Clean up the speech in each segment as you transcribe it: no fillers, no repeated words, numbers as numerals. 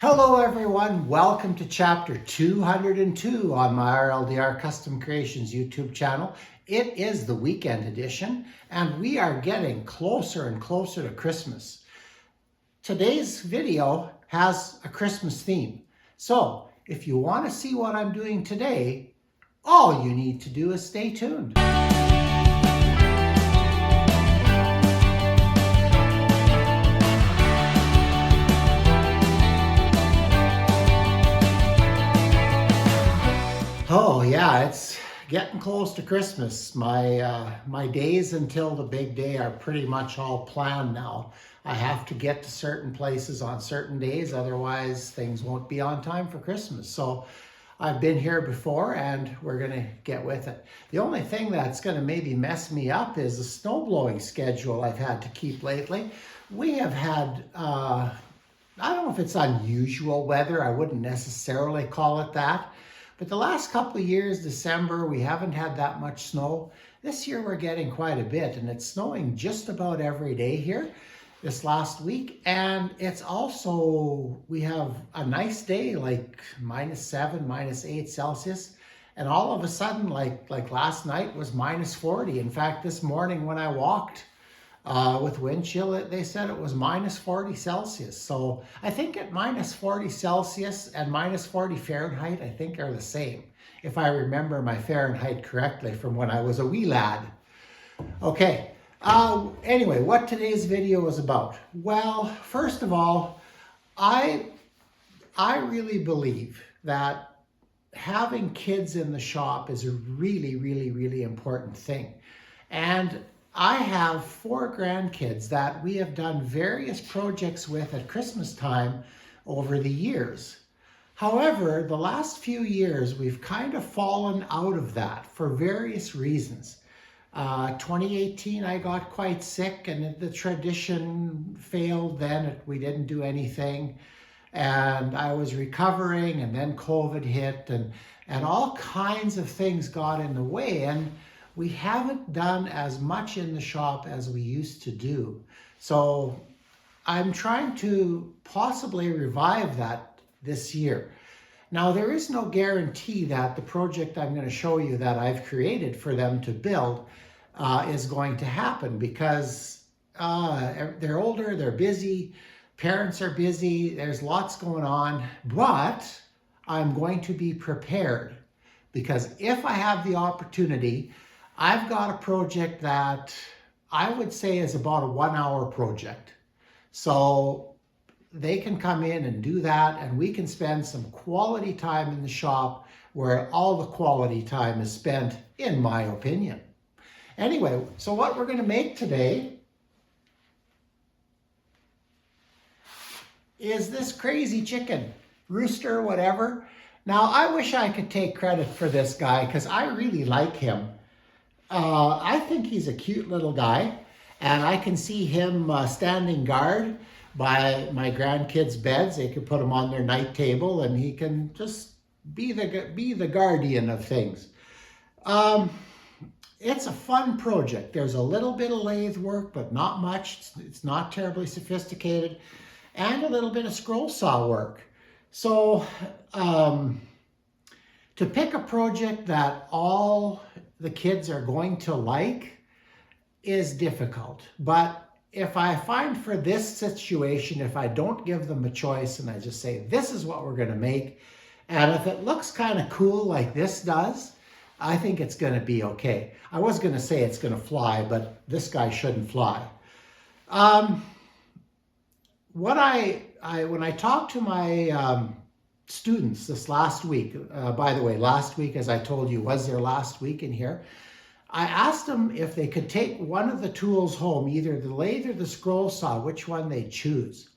Hello everyone, welcome to chapter 202 on my RLDR Custom Creations YouTube channel. It is the weekend edition and we are getting closer and closer to Christmas. Today's video has a Christmas theme. So if you want to see what I'm doing today, all you need to do is stay tuned. Oh yeah, it's getting close to Christmas. My days until the big day are pretty much all planned now. I have to get to certain places on certain days, otherwise things won't be on time for Christmas. So I've been here before and we're gonna get with it. The only thing that's gonna maybe mess me up is the snow blowing schedule I've had to keep lately. We have had, I don't know if it's unusual weather, I wouldn't necessarily call it that. But the last couple of years, December, we haven't had that much snow. This year we're getting quite a bit and it's snowing just about every day here this last week. And it's also, we have a nice day, like -7, -8 Celsius. And all of a sudden, like last night was -40. In fact, this morning when I walked with wind chill, they said it was -40 Celsius. So I think at -40 Celsius and -40 Fahrenheit, I think are the same, if I remember my Fahrenheit correctly from when I was a wee lad. Okay, anyway, what today's video is about. Well, first of all, I really believe that having kids in the shop is a really important thing. And I have 4 grandkids that we have done various projects with at Christmas time over the years. However, the last few years, we've kind of fallen out of that for various reasons. 2018, I got quite sick and the tradition failed then. We didn't do anything. And I was recovering and then COVID hit and all kinds of things got in the way. And we haven't done as much in the shop as we used to do. So I'm trying to possibly revive that this year. Now, there is no guarantee that the project I'm going to show you that I've created for them to build is going to happen because they're older, they're busy, parents are busy, there's lots going on, but I'm going to be prepared because if I have the opportunity, I've got a project that I would say is about a 1-hour project. So they can come in and do that and we can spend some quality time in the shop where all the quality time is spent, in my opinion. Anyway, so what we're going to make today is this crazy chicken, rooster, whatever. Now, I wish I could take credit for this guy because I really like him. I think he's a cute little guy, and I can see him standing guard by my grandkids' beds. They could put him on their night table, and he can just be the guardian of things. It's a fun project. There's a little bit of lathe work, but not much. It's not terribly sophisticated, and a little bit of scroll saw work. So to pick a project that all the kids are going to like is difficult. But if I find for this situation, if I don't give them a choice and I just say, this is what we're going to make, and if it looks kind of cool like this does, I think it's going to be okay. I was going to say it's going to fly, but this guy shouldn't fly. When I talked to my students this last week, by the way, last week, as I told you, was their last week in here. I asked them if they could take one of the tools home, either the lathe or the scroll saw, which one they choose.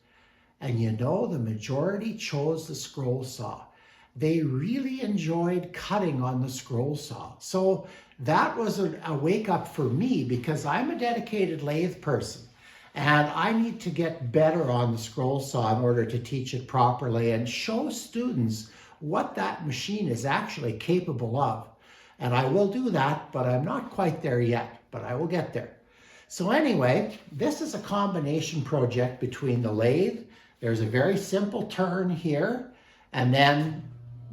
And you know, the majority chose the scroll saw. They really enjoyed cutting on the scroll saw. So that was a wake up for me because I'm a dedicated lathe person. And I need to get better on the scroll saw in order to teach it properly and show students what that machine is actually capable of. And I will do that, but I'm not quite there yet, but I will get there. So anyway, this is a combination project between the lathe, There's a very simple turn here, and then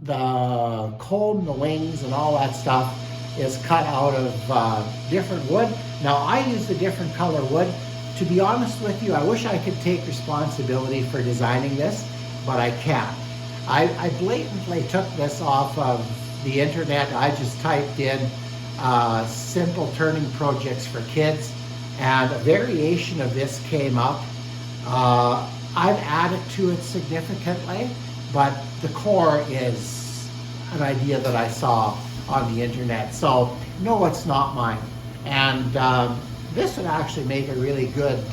the comb, the wings, and all that stuff is cut out of different wood. Now, I use a different color wood. To be honest with you, I wish I could take responsibility for designing this, but I can't. I blatantly took this off of the internet. I just typed in simple turning projects for kids, and a variation of this came up. I've added to it significantly, but the core is an idea that I saw on the internet. So no, it's not mine. And this would actually make a really good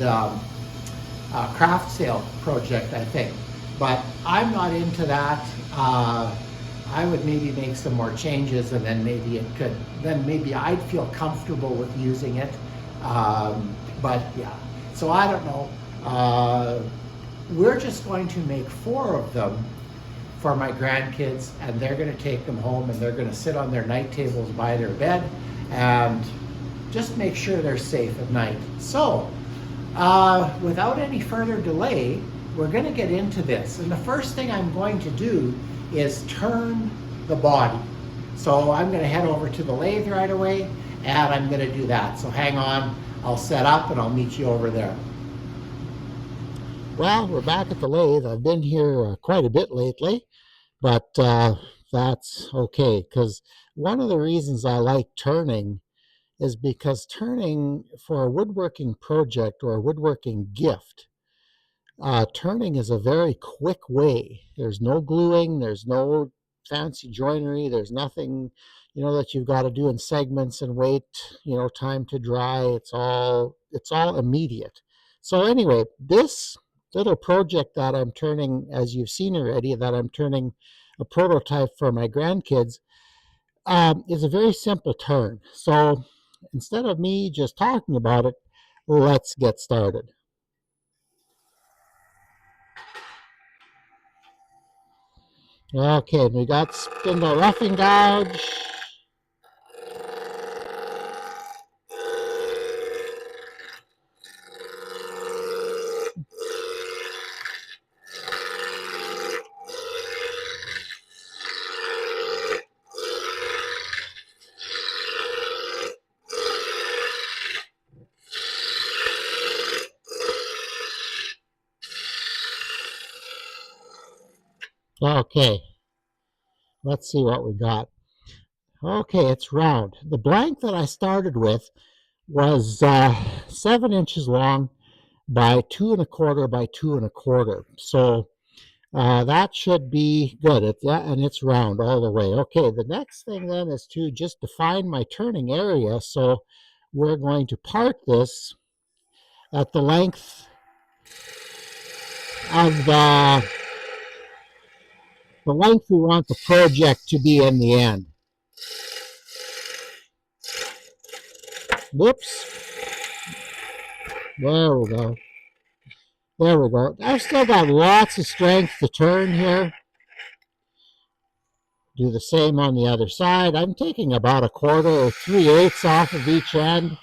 craft sale project, I think. But I'm not into that. I would maybe make some more changes, and then maybe I'd feel comfortable with using it. But yeah, so I don't know. We're just going to make 4 of them for my grandkids, and they're going to take them home, and they're going to sit on their night tables by their bed and just make sure they're safe at night. So without any further delay, we're going to get into this. And the first thing I'm going to do is turn the body. So I'm going to head over to the lathe right away, and I'm going to do that. So hang on, I'll set up and I'll meet you over there. Well, we're back at the lathe. I've been here quite a bit lately, but that's okay, because one of the reasons I like turning is because turning for a woodworking project or a woodworking gift, turning is a very quick way. There's no gluing, there's no fancy joinery, there's nothing, that you've got to do in segments and wait, time to dry. It's all immediate. So anyway, this little project that I'm turning, as you've seen already, that I'm turning a prototype for my grandkids, is a very simple turn. So instead of me just talking about it, let's get started. Okay, we got spindle roughing gouge. Okay, let's see what we got. Okay, it's round. The blank that I started with was 7 inches long by 2¼ by 2¼ So that should be good. And it's round all the way. Okay, the next thing then is to just define my turning area. So we're going to part this at the length of the length we want the project to be in the end. Whoops. There we go. There we go. I've still got lots of strength to turn here. Do the same on the other side. I'm taking about 1/4 or 3/8 off of each end.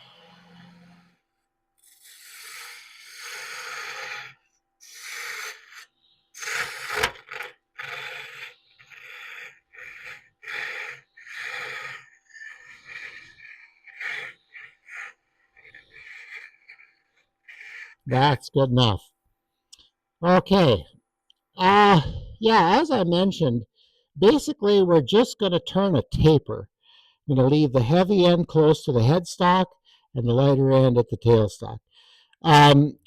That's good enough. Okay. Yeah, as I mentioned, basically we're just going to turn a taper. I'm going to leave the heavy end close to the headstock and the lighter end at the tailstock.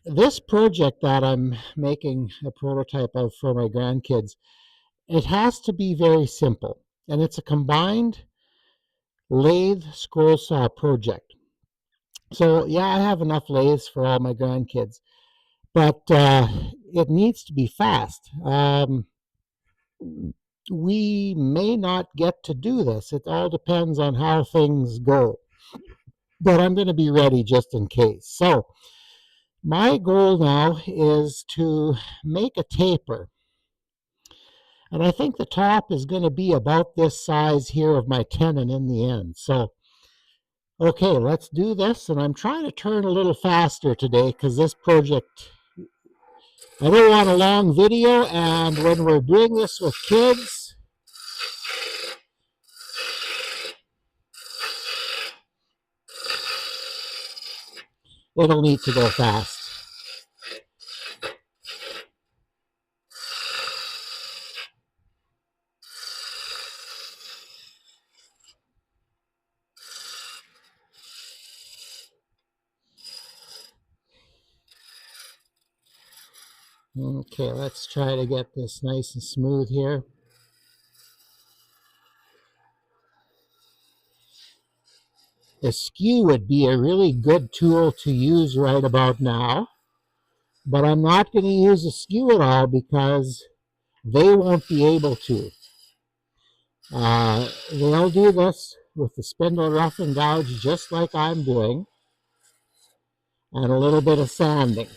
This project that I'm making a prototype of for my grandkids, it has to be very simple. And it's a combined lathe scroll saw project. So yeah, I have enough lathes for all my grandkids, but it needs to be fast. We may not get to do this. It all depends on how things go, but I'm going to be ready just in case. So my goal now is to make a taper. And I think the top is going to be about this size here of my tenon in the end. So, okay, let's do this. And I'm trying to turn a little faster today because this project I don't want a long video, and when we're doing this with kids, it'll need to go fast. Okay, let's try to get this nice and smooth here. The skew would be a really good tool to use right about now, but I'm not going to use a skew at all because they won't be able to. They'll do this with the spindle rough and gouge just like I'm doing, and a little bit of sanding.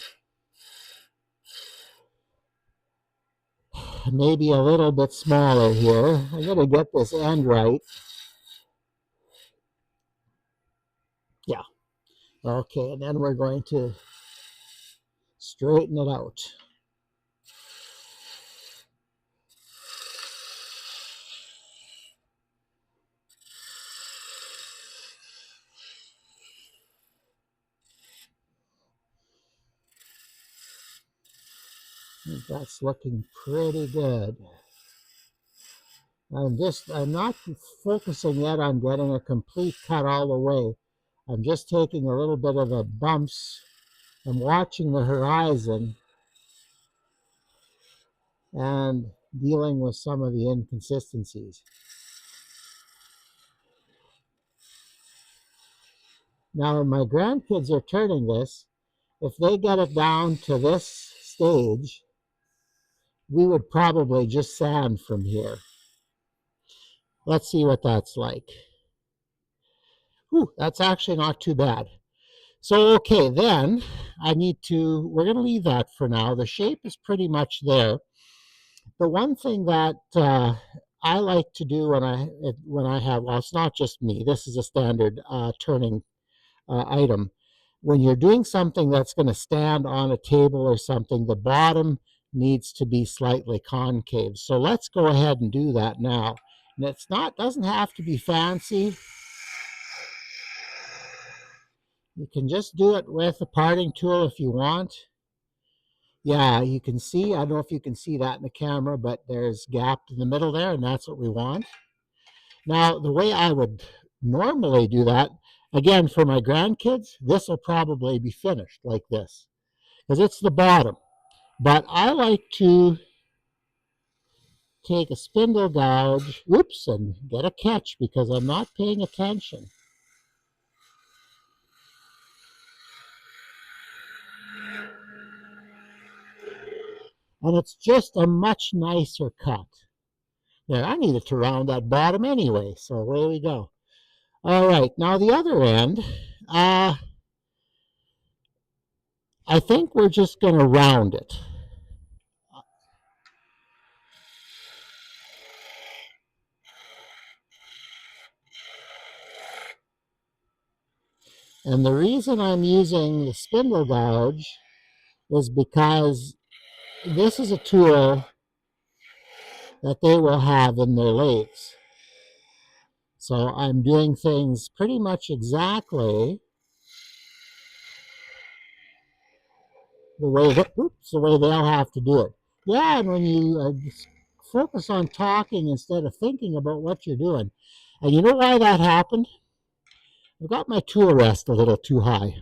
Maybe a little bit smaller here. I'm going to get this end right. Yeah. Okay, and then we're going to straighten it out. That's looking pretty good. I'm not focusing yet on getting a complete cut all the way. I'm just taking a little bit of the bumps and watching the horizon and dealing with some of the inconsistencies. Now, when my grandkids are turning this, if they get it down to this stage, we would probably just sand from here. Let's see what that's like. Whew, that's actually not too bad. So, okay, then we're going to leave that for now. The shape is pretty much there. The one thing that I like to do when I have, well, it's not just me. This is a standard turning item. When you're doing something that's going to stand on a table or something, the bottom needs to be slightly concave. So let's go ahead and do that now. And doesn't have to be fancy. You can just do it with a parting tool if you want. Yeah, you can see, I don't know if you can see that in the camera, but there's gap in the middle there, and that's what we want. Now, the way I would normally do that, again, for my grandkids, this will probably be finished like this, because it's the bottom. But I like to take a spindle gouge, and get a catch because I'm not paying attention. And it's just a much nicer cut. There, I needed to round that bottom anyway, so away we go. All right, now the other end, I think we're just going to round it. And the reason I'm using the spindle gouge is because this is a tool that they will have in their lathes. So I'm doing things pretty much exactly the way they'll have to do it. Yeah, and when you focus on talking instead of thinking about what you're doing. And you know why that happened? I've got my tool rest a little too high.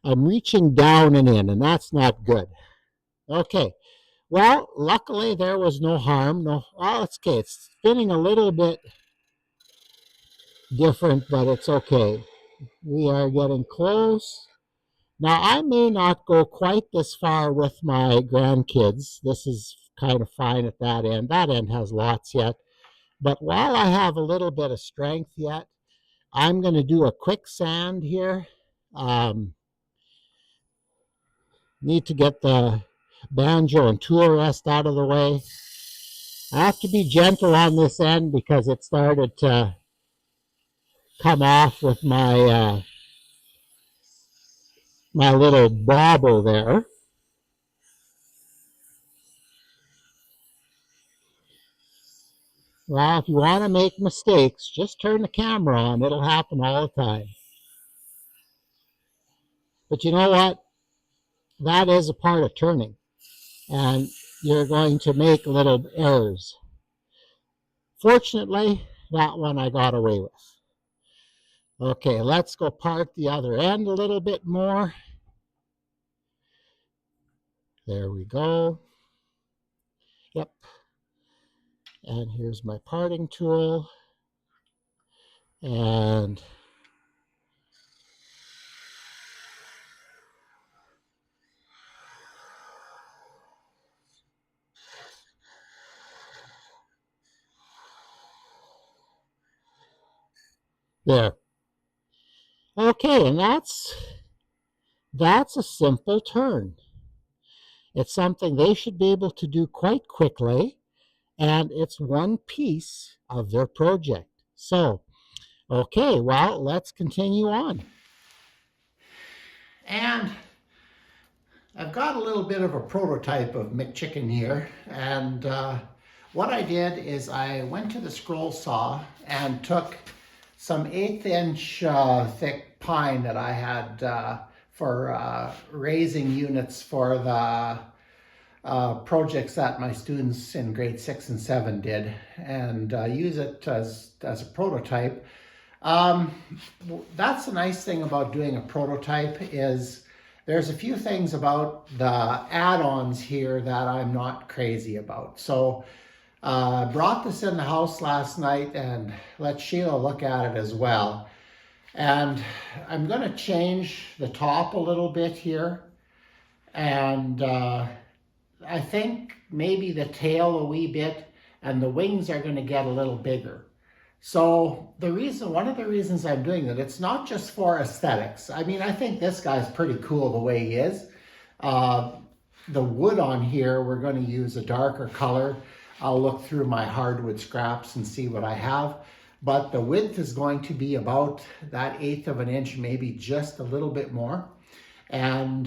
I'm reaching down and in, and that's not good. Okay, well, luckily there was no harm. Well, it's okay. It's spinning a little bit different, but it's okay. We are getting close. Now, I may not go quite this far with my grandkids. This is kind of fine at that end. That end has lots yet. But while I have a little bit of strength yet, I'm going to do a quick sand here. Need to get the banjo and tool rest out of the way. I have to be gentle on this end because it started to come off with my little bobble there. Well, if you want to make mistakes, just turn the camera on. It'll happen all the time. But you know what? That is a part of turning. And you're going to make little errors. Fortunately, that one I got away with. Okay, let's go part the other end a little bit more. There we go. Yep. And here's my parting tool. And there. Okay, and that's a simple turn. It's something they should be able to do quite quickly, and it's one piece of their project. So, okay, well, let's continue on. And I've got a little bit of a prototype of McChicken here, and what I did is I went to the scroll saw and took some 1/8 inch thick pine that I had for raising units for the projects that my students in grade 6 and 7 did, and use it as a prototype. That's the nice thing about doing a prototype is there's a few things about the add-ons here that I'm not crazy about. So I brought this in the house last night and let Sheila look at it as well. And I'm going to change the top a little bit here. And I think maybe the tail a wee bit, and the wings are going to get a little bigger. So one of the reasons I'm doing that, it's not just for aesthetics. I mean, I think this guy's pretty cool the way he is. The wood on here, we're going to use a darker color. I'll look through my hardwood scraps and see what I have. But the width is going to be about that 1/8 of an inch, maybe just a little bit more. And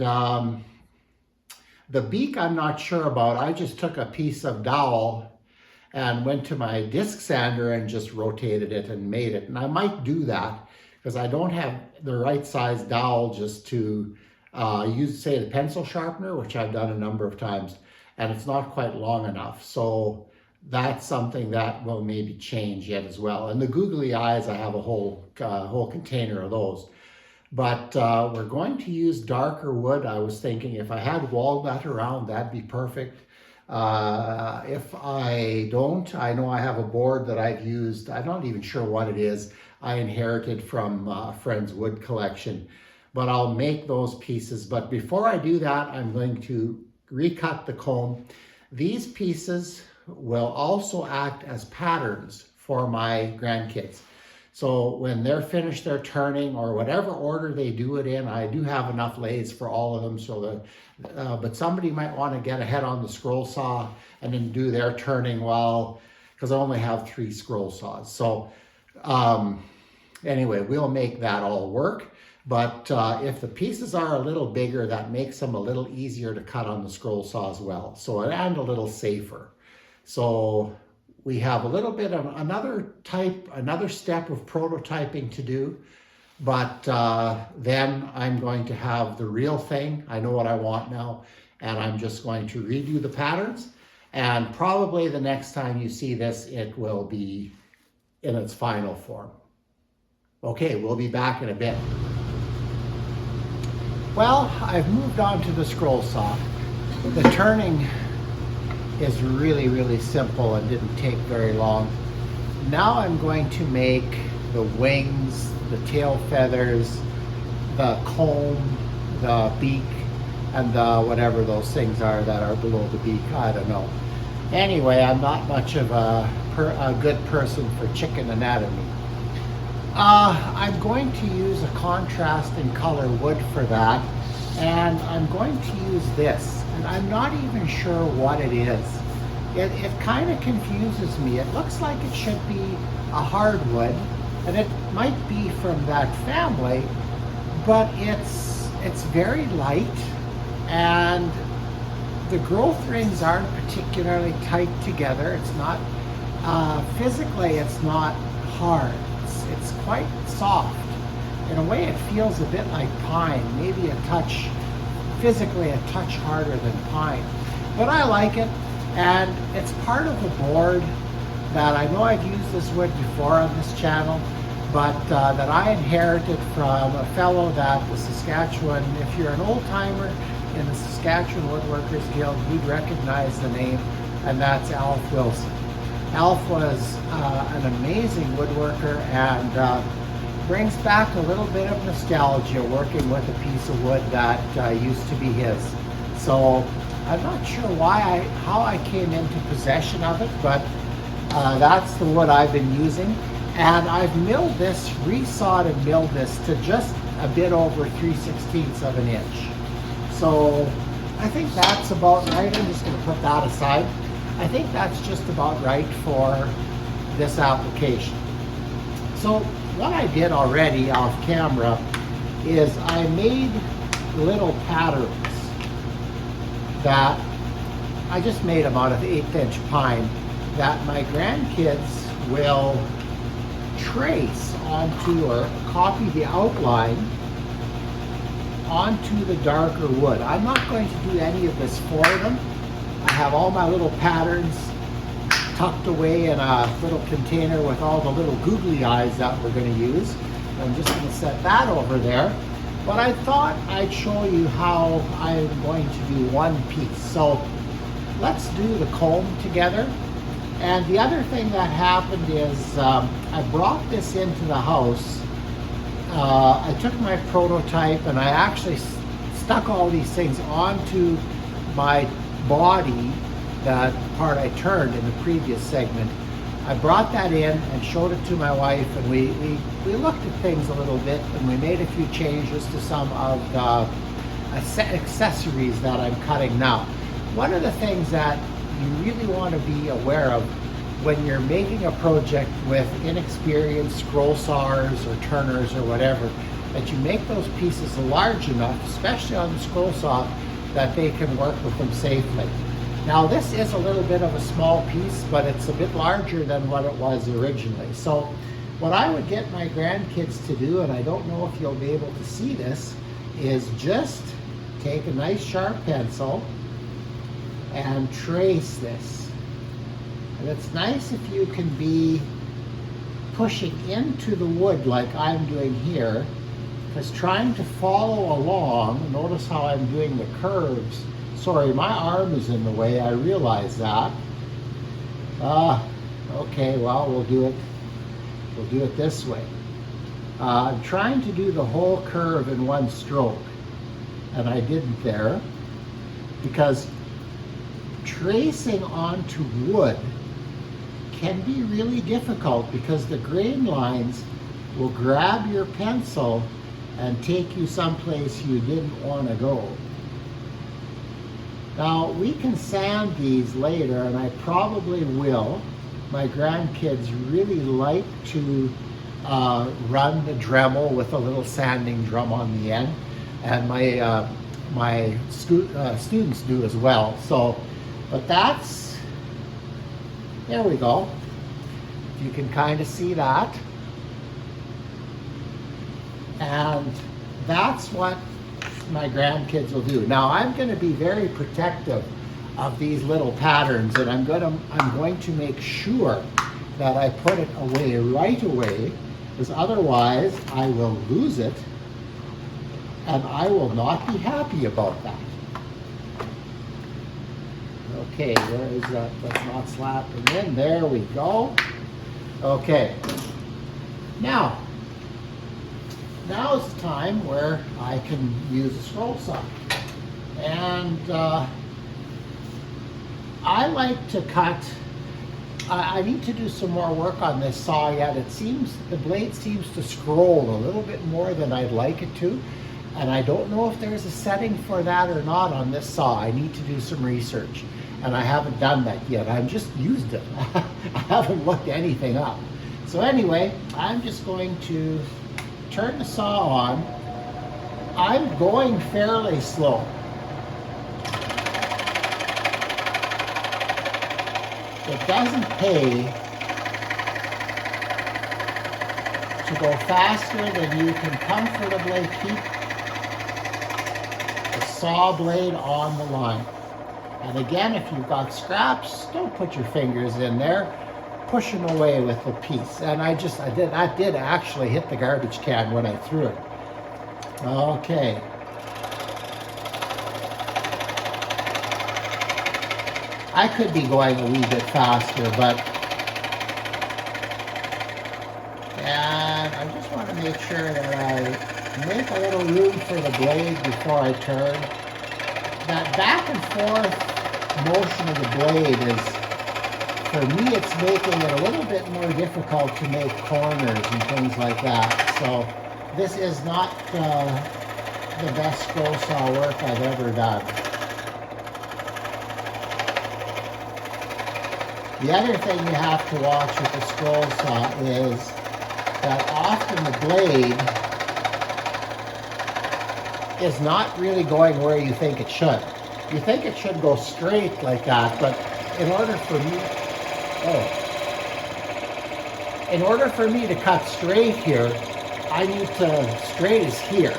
the beak I'm not sure about. I just took a piece of dowel and went to my disc sander and just rotated it and made it. And I might do that because I don't have the right size dowel just to use, say, the pencil sharpener, which I've done a number of times, and it's not quite long enough. So that's something that will maybe change yet as well. And the googly eyes, I have a whole container of those. But we're going to use darker wood. I was thinking if I had walnut around, that'd be perfect. If I don't, I know I have a board that I've used. I'm not even sure what it is. I inherited from a friend's wood collection, but I'll make those pieces. But before I do that, I'm going to recut the comb. These pieces will also act as patterns for my grandkids. So when they're finished their turning, or whatever order they do it in, I do have enough lathes for all of them. So that, but somebody might want to get ahead on the scroll saw and then do their turning because I only have 3 scroll saws. So anyway, we'll make that all work. But if the pieces are a little bigger, that makes them a little easier to cut on the scroll saw as well. So, and a little safer. So we have a little bit of another step of prototyping to do, but then I'm going to have the real thing. I know what I want now, and I'm just going to redo the patterns, and probably the next time you see this, it will be in its final form. Okay, we'll be back in a bit. Well, I've moved on to the scroll saw. The turning is really, really simple and didn't take very long. Now I'm going to make the wings, the tail feathers, the comb, the beak, and the whatever those things are that are below the beak. I don't know. Anyway, I'm not much of a good person for chicken anatomy. I'm going to use a contrasting color wood for that, and I'm going to use this. And I'm not even sure what it is. It kind of confuses me. It looks like it should be a hardwood, and it might be from that family, but it's very light, and the growth rings aren't particularly tight together. It's not Physically, it's not hard. It's quite soft. In a way, it feels a bit like pine, maybe a touch, physically a touch harder than pine. But I like it, and it's part of the board that I know I've used this wood before on this channel, but that I inherited from a fellow that the Saskatchewan, if you're an old timer in the Saskatchewan Woodworkers Guild, you'd recognize the name, and that's Alf Wilson. Alf was an amazing woodworker and brings back a little bit of nostalgia working with a piece of wood that used to be his. So I'm not sure how I came into possession of it, but that's the wood I've been using. And I've milled this, resawed and milled this to just a bit over 3/16 of an inch. So I think that's about right. I'm just going to put that aside. I think that's just about right for this application. So what I did already off camera is I made little patterns that I just made them out of 1/8 inch pine that my grandkids will trace onto or copy the outline onto the darker wood. I'm not going to do any of this for them. I have all my little patterns tucked away in a little container with all the little googly eyes that we're going to use. I'm just going to set that over there. But I thought I'd show you how I'm going to do one piece. So let's do the comb together. And the other thing that happened is I brought this into the house. I took my prototype and I actually stuck all these things onto my body, that part I turned in the previous segment. I brought that in and showed it to my wife, and we looked at things a little bit, and we made a few changes to some of the accessories that I'm cutting now. One of the things that you really want to be aware of when you're making a project with inexperienced scroll saws or turners or whatever, that you make those pieces large enough, especially on the scroll saw, that they can work with them safely. Now this is a little bit of a small piece, but it's a bit larger than what it was originally. So what I would get my grandkids to do, and I don't know if you'll be able to see this, is just take a nice sharp pencil and trace this. And it's nice if you can be pushing into the wood like I'm doing here, because trying to follow along, notice how I'm doing the curves. Sorry, my arm is in the way, I realize that. Okay, well, we'll do it this way. I'm trying to do the whole curve in one stroke, and I didn't there, because tracing onto wood can be really difficult because the grain lines will grab your pencil and take you someplace you didn't want to go. Now, we can sand these later, and I probably will. My grandkids really like to run the Dremel with a little sanding drum on the end, and my students do as well. So, but that's, there we go. You can kind of see that. And that's what my grandkids will do. Now I'm going to be very protective of these little patterns, and I'm going to make sure that I put it away right away, because otherwise I will lose it and I will not be happy about that. Okay, where is that? That's not slapping in. There we go. Okay. Now is the time where I can use a scroll saw. And I like to cut, I need to do some more work on this saw yet. It seems, the blade seems to scroll a little bit more than I'd like it to. And I don't know if there's a setting for that or not on this saw. I need to do some research. And I haven't done that yet. I've just used it. I haven't looked anything up. So anyway, I'm just going to turn the saw on. I'm going fairly slow. It doesn't pay to go faster than you can comfortably keep the saw blade on the line. And again, if you've got scraps, don't put your fingers in there. Push them away with the piece. And I did actually hit the garbage can when I threw it. Okay. I could be going a wee bit faster, and I just want to make sure that I make a little room for the blade before I turn. That back and forth motion of the blade is, for me, it's making it a little bit more difficult to make corners and things like that. So this is not the best scroll saw work I've ever done. The other thing you have to watch with the scroll saw is that often the blade is not really going where you think it should. You think it should go straight like that, but in order for me to cut straight here, I need to, straight is here.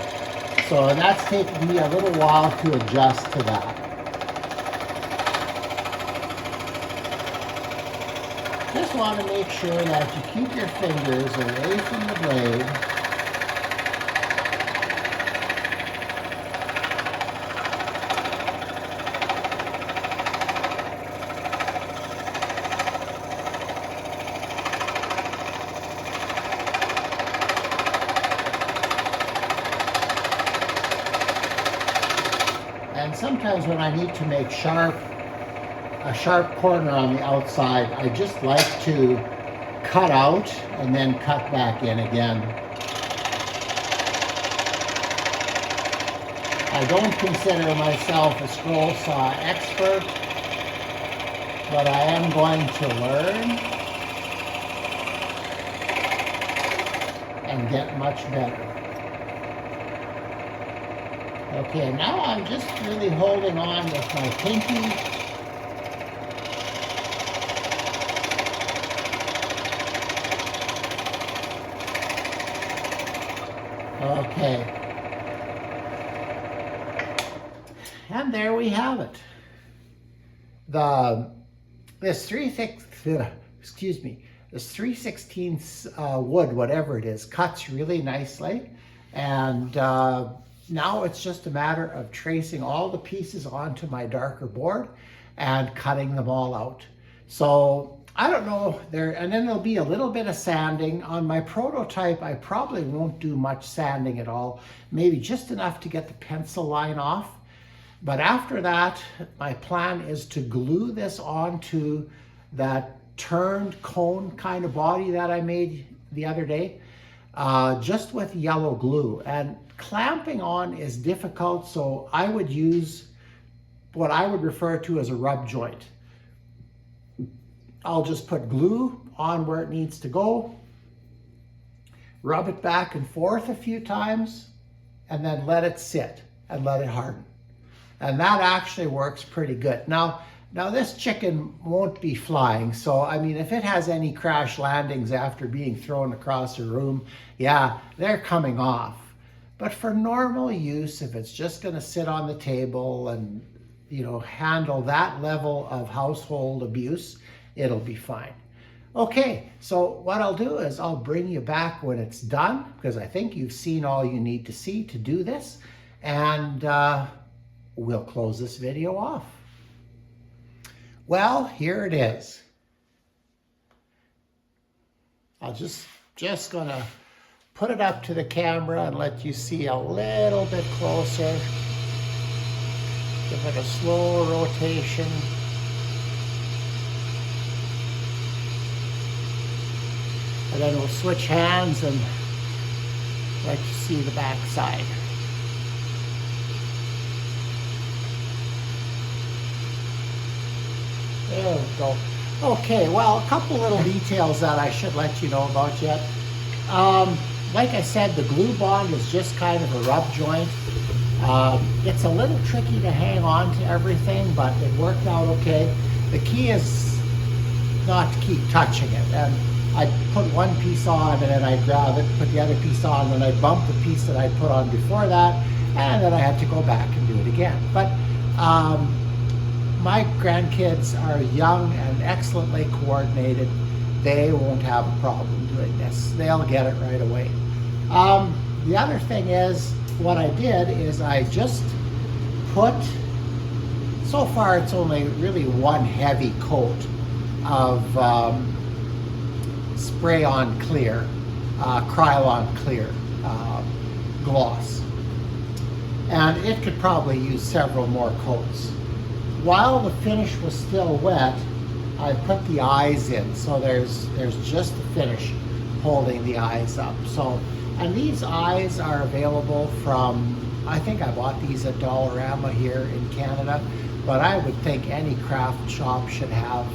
So that's taking me a little while to adjust to that. Just want to make sure that you keep your fingers away from the blade. And sometimes when I need to make a sharp corner on the outside, I just like to cut out and then cut back in again. I don't consider myself a scroll saw expert, but I am going to learn and get much better. Okay, now I'm just really holding on with my pinky. Okay. And there we have it. This 3/16 wood, whatever it is, cuts really nicely. And now it's just a matter of tracing all the pieces onto my darker board and cutting them all out. So I don't know there, and then there'll be a little bit of sanding on my prototype. I probably won't do much sanding at all, maybe just enough to get the pencil line off. But after that, my plan is to glue this onto that turned cone kind of body that I made the other day, just with yellow glue. And clamping on is difficult, so I would use what I would refer to as a rub joint. I'll just put glue on where it needs to go, rub it back and forth a few times, and then let it sit and let it harden. And that actually works pretty good. Now this chicken won't be flying, so I mean, if it has any crash landings after being thrown across the room, yeah, they're coming off. But for normal use, if it's just gonna sit on the table and, you know, handle that level of household abuse, it'll be fine. Okay, so what I'll do is I'll bring you back when it's done, because I think you've seen all you need to see to do this, and we'll close this video off. Well, here it is. I'll just gonna put it up to the camera and let you see a little bit closer. Give it a slow rotation. And then we'll switch hands and let you see the back side. There we go. Okay, well, a couple little details that I should let you know about yet. Like I said, the glue bond is just kind of a rub joint. It's a little tricky to hang on to everything, but it worked out okay. The key is not to keep touching it. And I'd put one piece on and then I'd grab it, put the other piece on, and I'd bump the piece that I'd put on before that, and then I had to go back and do it again. But my grandkids are young and excellently coordinated. They won't have a problem doing this. They'll get it right away. The other thing is, what I did is I just put, so far it's only really one heavy coat of spray on clear, Krylon clear gloss. And it could probably use several more coats. While the finish was still wet, I put the eyes in, so there's just the finish holding the eyes up. So, and these eyes are available from, I think I bought these at Dollarama here in Canada, but I would think any craft shop should have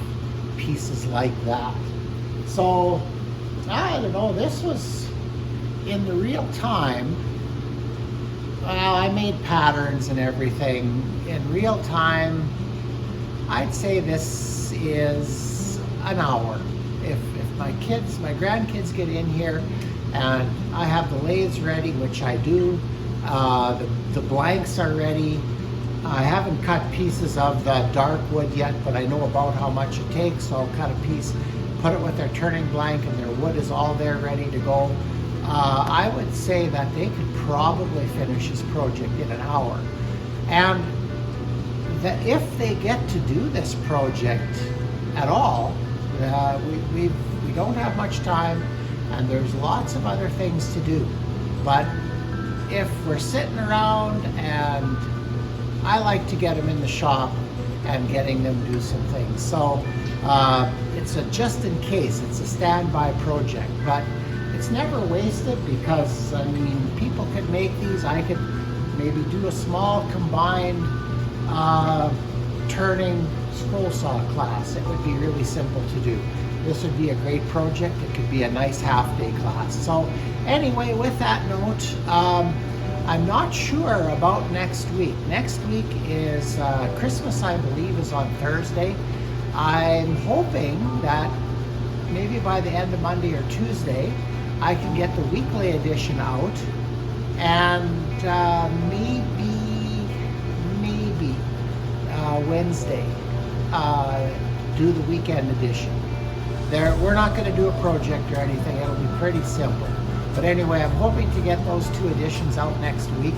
pieces like that. So, I don't know, this was in the real time. Well, I made patterns and everything. In real time, I'd say this is an hour. If my grandkids get in here and I have the lathes ready, which I do, the blanks are ready. I haven't cut pieces of the dark wood yet, but I know about how much it takes, so I'll cut a piece, put it with their turning blank, and their wood is all there ready to go. I would say that they could probably finish this project in an hour. And that if they get to do this project at all, we don't have much time, and there's lots of other things to do. But if we're sitting around, and I like to get them in the shop and getting them do some things. So it's a just in case, it's a standby project, but it's never wasted, because I mean, people could make these. I could maybe do a small combined turning scroll saw class. It would be really simple to do. This would be a great project. It could be a nice half-day class. So anyway, with that note, I'm not sure about next week. Next week is Christmas, I believe, is on Thursday. I'm hoping that maybe by the end of Monday or Tuesday, I can get the weekly edition out, and maybe Wednesday do the weekend edition. We're not going to do a project or anything. It'll be pretty simple. But anyway, I'm hoping to get those two editions out next week,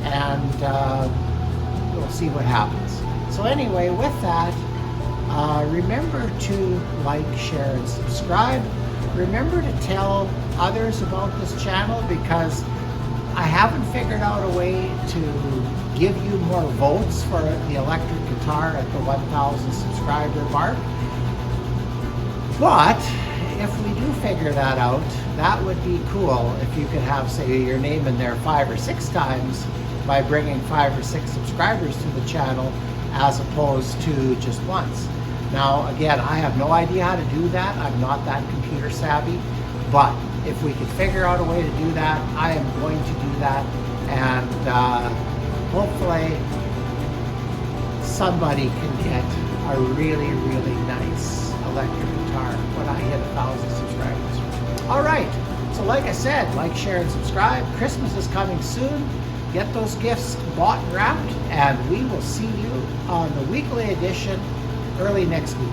and we'll see what happens. So anyway, with that, remember to like, share, and subscribe. Remember to tell others about this channel, because I haven't figured out a way to give you more votes for the electric guitar at the 1,000 subscriber mark. But if we do figure that out, that would be cool if you could have, say, your name in there 5 or 6 times by bringing 5 or 6 subscribers to the channel, as opposed to just once. Now, again, I have no idea how to do that. I'm not that computer savvy, but if we could figure out a way to do that, I am going to do that, and hopefully somebody can get a really, really nice electric guitar when I hit 1,000 subscribers. All right, so like I said, like, share, and subscribe. Christmas is coming soon. Get those gifts bought and wrapped, and we will see you on the weekly edition early next week.